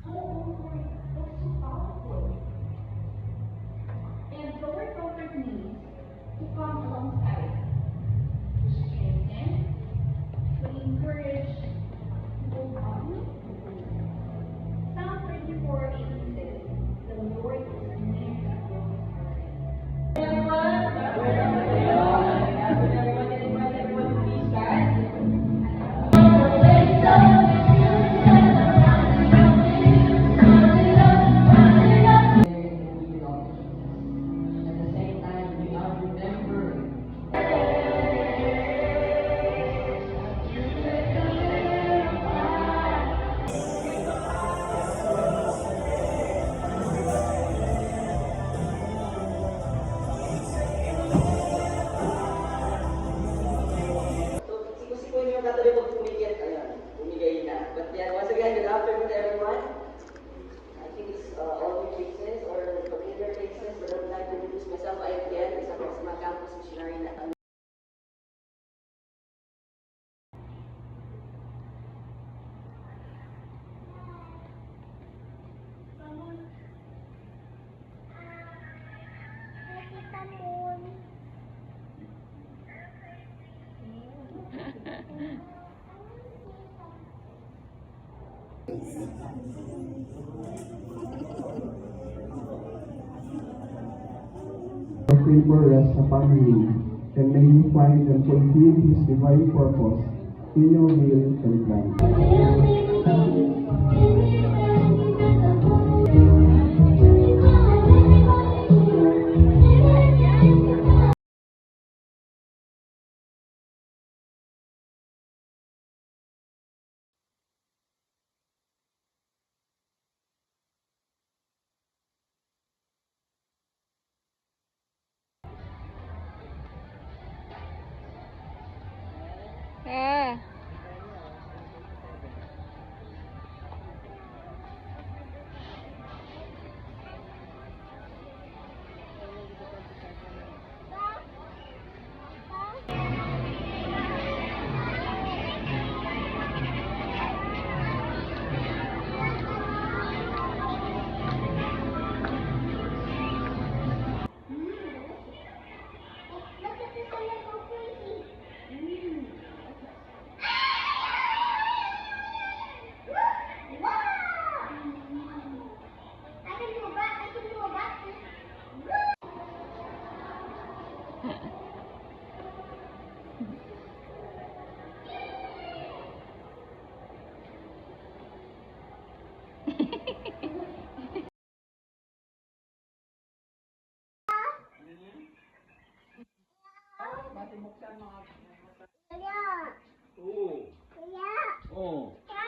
And the word comfort means to come alongside, to strengthen, to encourage, to hold on. Psalm 34:18 says, "The Lord is near to the brokenhearted." Siko-siko niyo yung katuloy pag pumigil. Ayun, pumigay na. But yeah, once again, good afternoon to everyone. I think it's all new faces or familiar faces, but I would like to introduce myself. I am Ken, isa po sa mga campus missionary na favor rest upon you, and may you find and fulfill His divine purpose in your will and plan. Ah.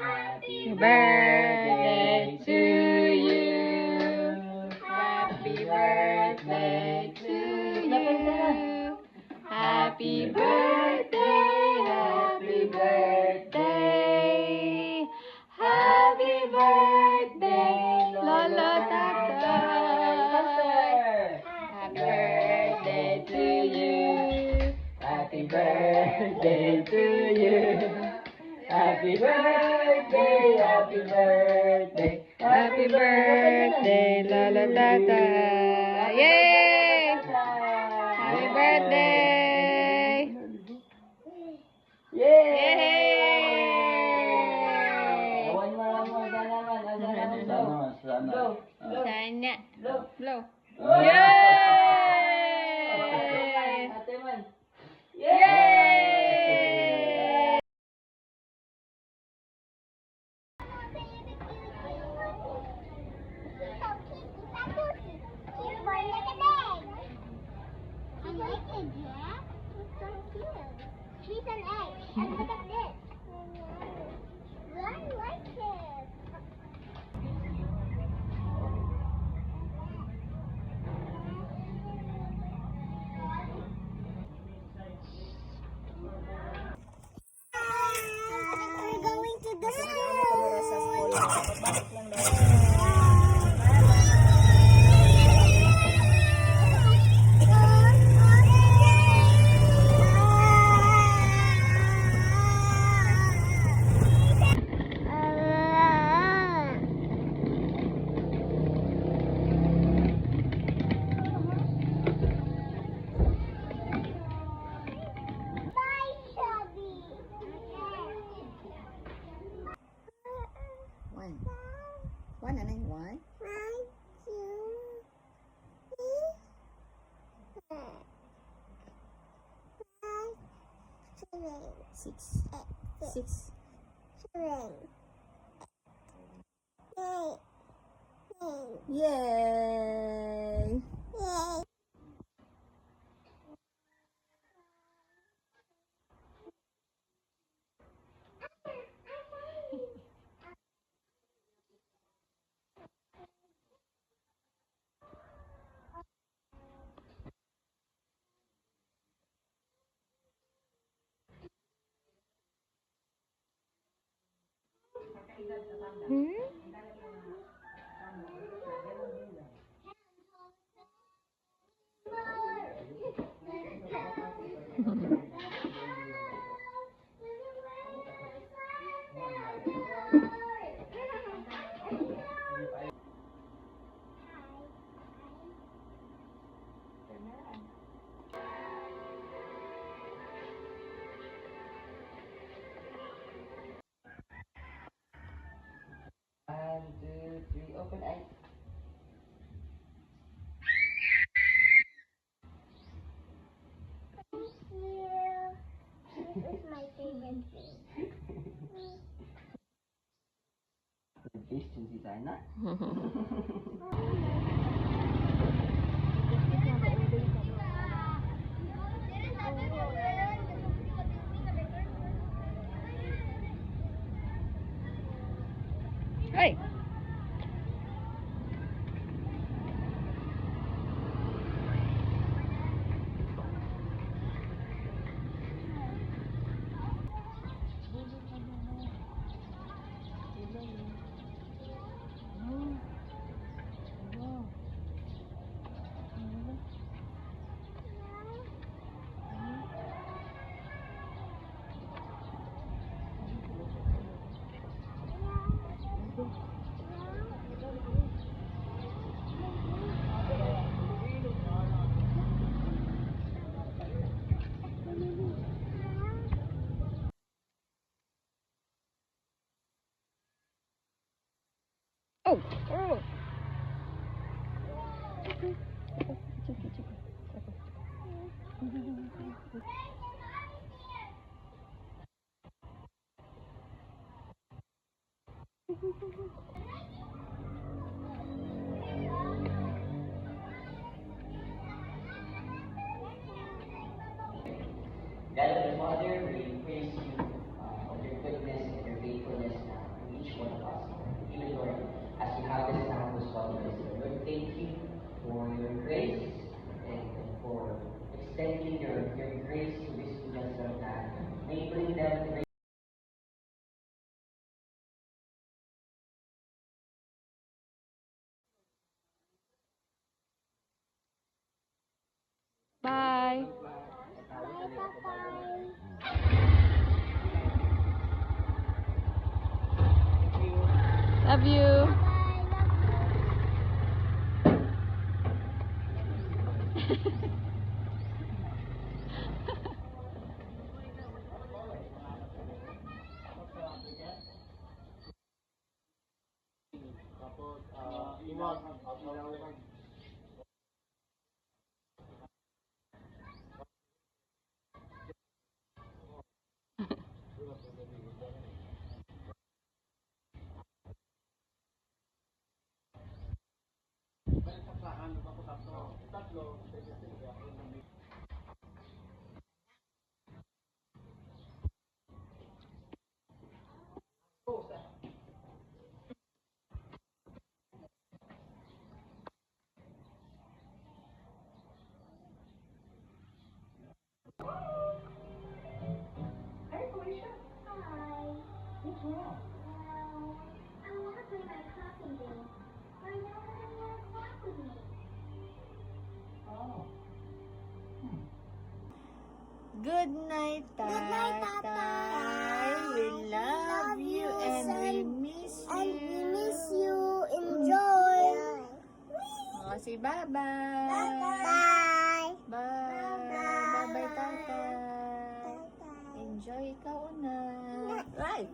Happy birthday to you. Happy birthday to you. Happy birthday, happy birthday. Happy birthday, Lolo Tata. Happy birthday to you. Happy birthday to you. Happy birthday, happy birthday, happy birthday, Lolo Tata. Yay! Happy birthday! Yay! Sana. Blow. Yay! Yay! She's an egg. And look at this. I like it. We're going to the One, and then one. 1, 2, 3, 4, 5, 6, 6. 6. 7, 8, 9, Yay! yay! One, two, three, open eye. Thank you. This is my favorite thing. Nag-Christian si Sana. Hey! Oh! Oh! God of the Father, we praise you of your goodness and your faithfulness to each one of us. Even Lord, as we have this time to study this, Lord, thank you for your grace and for extending your grace to these students, Lord, that enabling them to Bye! Bye, bye-bye. Love you! Bye, love you. Hi. What's wrong? I want to play my clapping game. My dad doesn't want to clap with me. Good night, Tatay. We love you and we miss you. And we miss you. Enjoy. Oh, say bye-bye. Bye. Bye. Bye-bye, Tatay. Enjoy ikaw na. Right.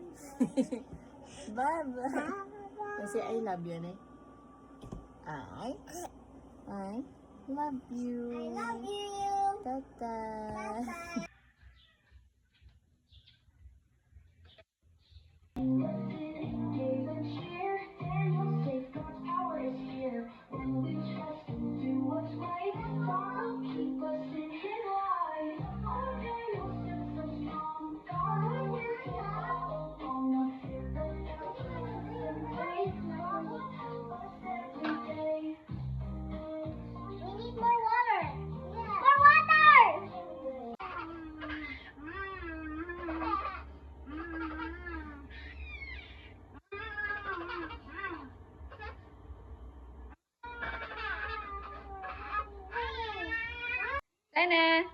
Bye-bye. Say I love you, ne? I love you. I love you. Tata. We need more water. More water. Sana.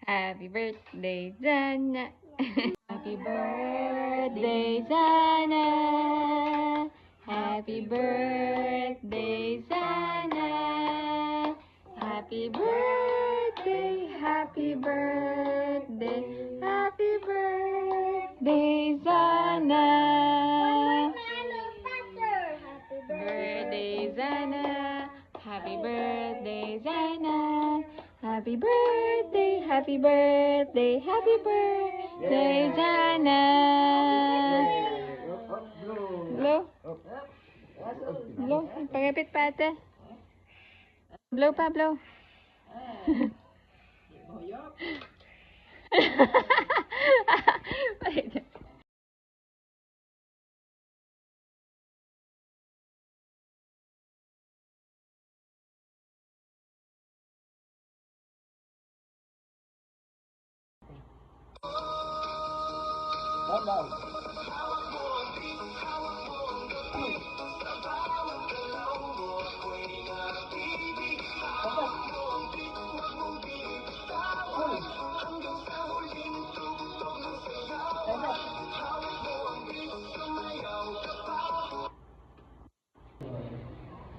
Happy birthday, Zana. Happy birthday, Zana. Happy birthday, Zana. Happy birthday, happy birthday, happy birthday, Zana. Birthday, Zana. Happy birthday, Zana. Happy birthday, happy birthday, happy birthday, Zana. Blow. Blow. Pagapit pa ate. Blow pa, blow.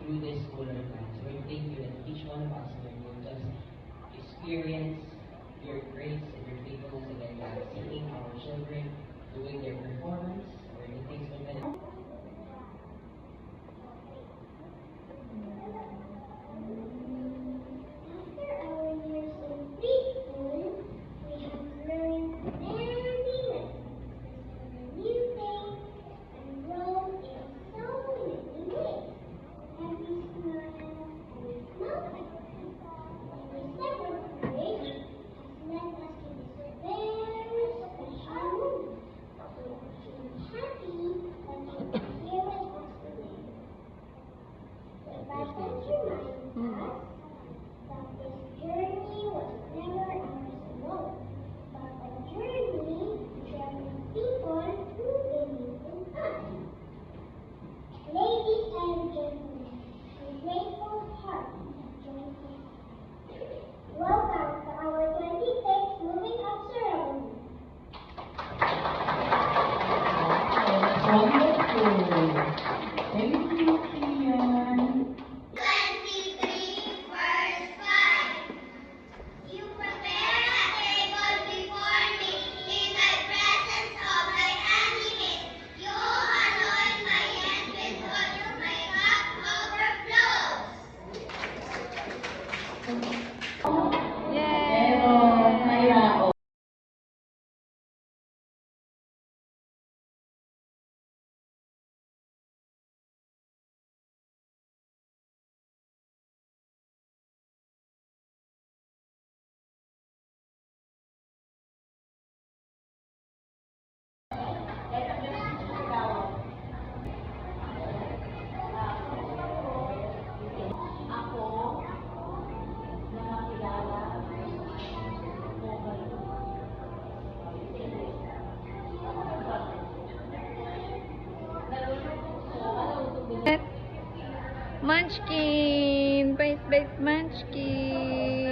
Through this solar time. So I thank you that each one of us will just experience your grace and your faithfulness again, God, seeing our children doing their performance or the things we're going to After our years in preschool, we have learned many lessons, new things, and grown in so many ways. Every smile and every smile, every step of courage has led us to this very special moment. So I'm happy that you are here with us today. The Bible reminds us that this journey was never ours alone, but a journey shared with people who believe in us. Ladies and gentlemen, with grateful hearts and joyful welcome to our 26th Moving Up ceremony. Thank you, Kian. 23 verse 5. You prepare a table before me in the presence of my enemies. You anoint my head with oil, my cup overflows. Yay! Munchkin! Bite, bite, Munchkin!